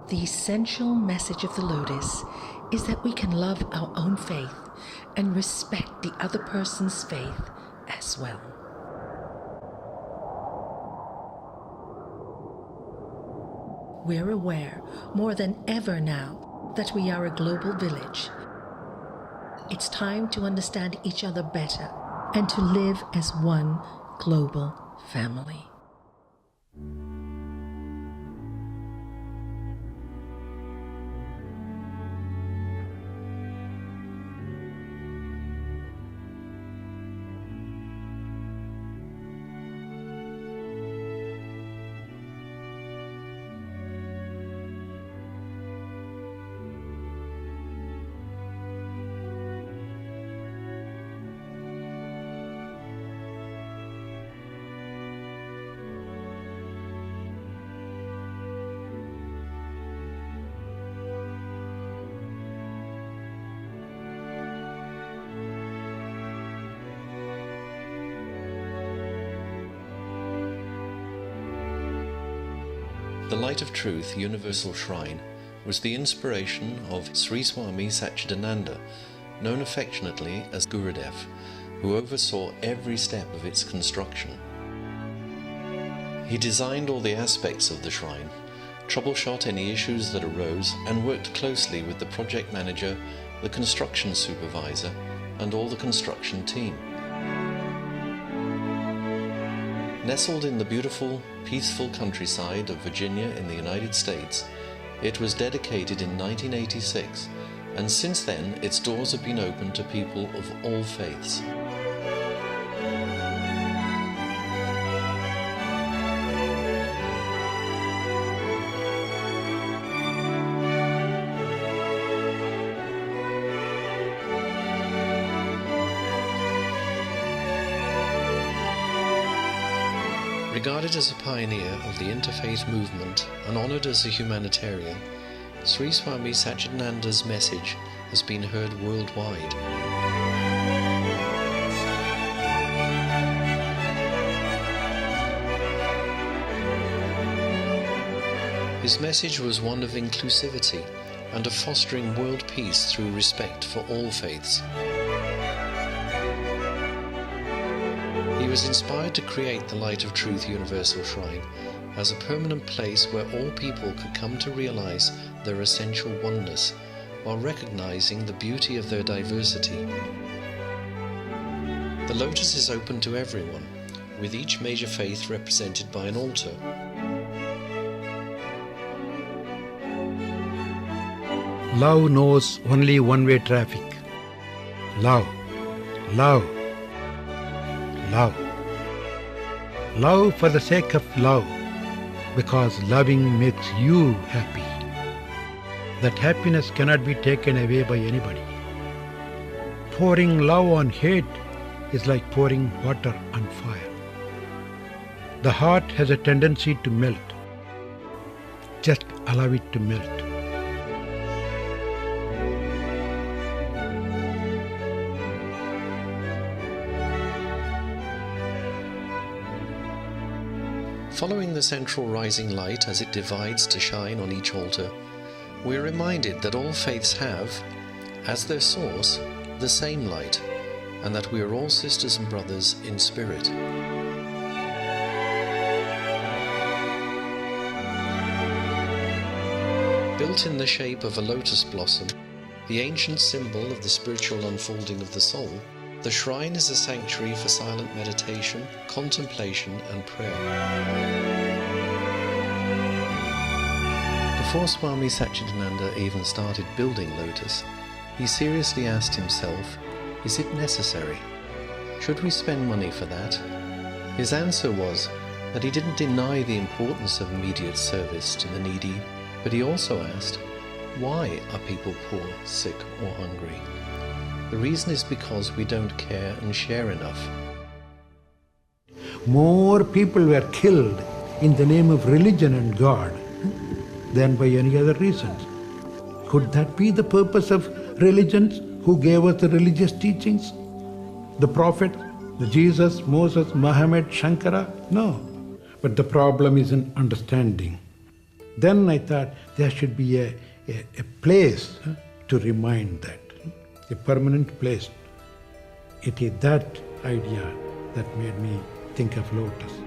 The essential message of the Lotus is that we can love our own faith and respect the other person's faith as well. We're aware more than ever now that we are a global village. It's time to understand each other better and to live as one global family. The Light of Truth Universal Shrine was the inspiration of Sri Swami Satchidananda, known affectionately as Gurudev, who oversaw every step of its construction. He designed all the aspects of the shrine, troubleshot any issues that arose, and worked closely with the project manager, the construction supervisor, and all the construction team. Nestled in the beautiful, peaceful countryside of Virginia in the United States, it was dedicated in 1986, and since then its doors have been opened to people of all faiths. Regarded as a pioneer of the Interfaith movement and honoured as a humanitarian, Sri Swami Satchidananda's message has been heard worldwide. His message was one of inclusivity and of fostering world peace through respect for all faiths. He was inspired to create the Light of Truth Universal Shrine as a permanent place where all people could come to realize their essential oneness while recognizing the beauty of their diversity. The Lotus is open to everyone, with each major faith represented by an altar. Love knows only one-way traffic. Love, love, love. Love for the sake of love, because loving makes you happy. That happiness cannot be taken away by anybody. Pouring love on hate is like pouring water on fire. The heart has a tendency to melt. Just allow it to melt. Following the central rising light as it divides to shine on each altar, we are reminded that all faiths have, as their source, the same light, and that we are all sisters and brothers in spirit. Built in the shape of a lotus blossom, the ancient symbol of the spiritual unfolding of the soul, the shrine is a sanctuary for silent meditation, contemplation and prayer. Before Swami Satchidananda even started building Lotus, he seriously asked himself, is it necessary? Should we spend money for that? His answer was that he didn't deny the importance of immediate service to the needy, but he also asked, why are people poor, sick or hungry? The reason is because we don't care and share enough. More people were killed in the name of religion and God than by any other reasons. Could that be the purpose of religions who gave us the religious teachings? The Prophet, the Jesus, Moses, Muhammad, Shankara? No. But the problem is in understanding. Then I thought there should be a place to remind that, a permanent place. It is that idea that made me think of Lotus.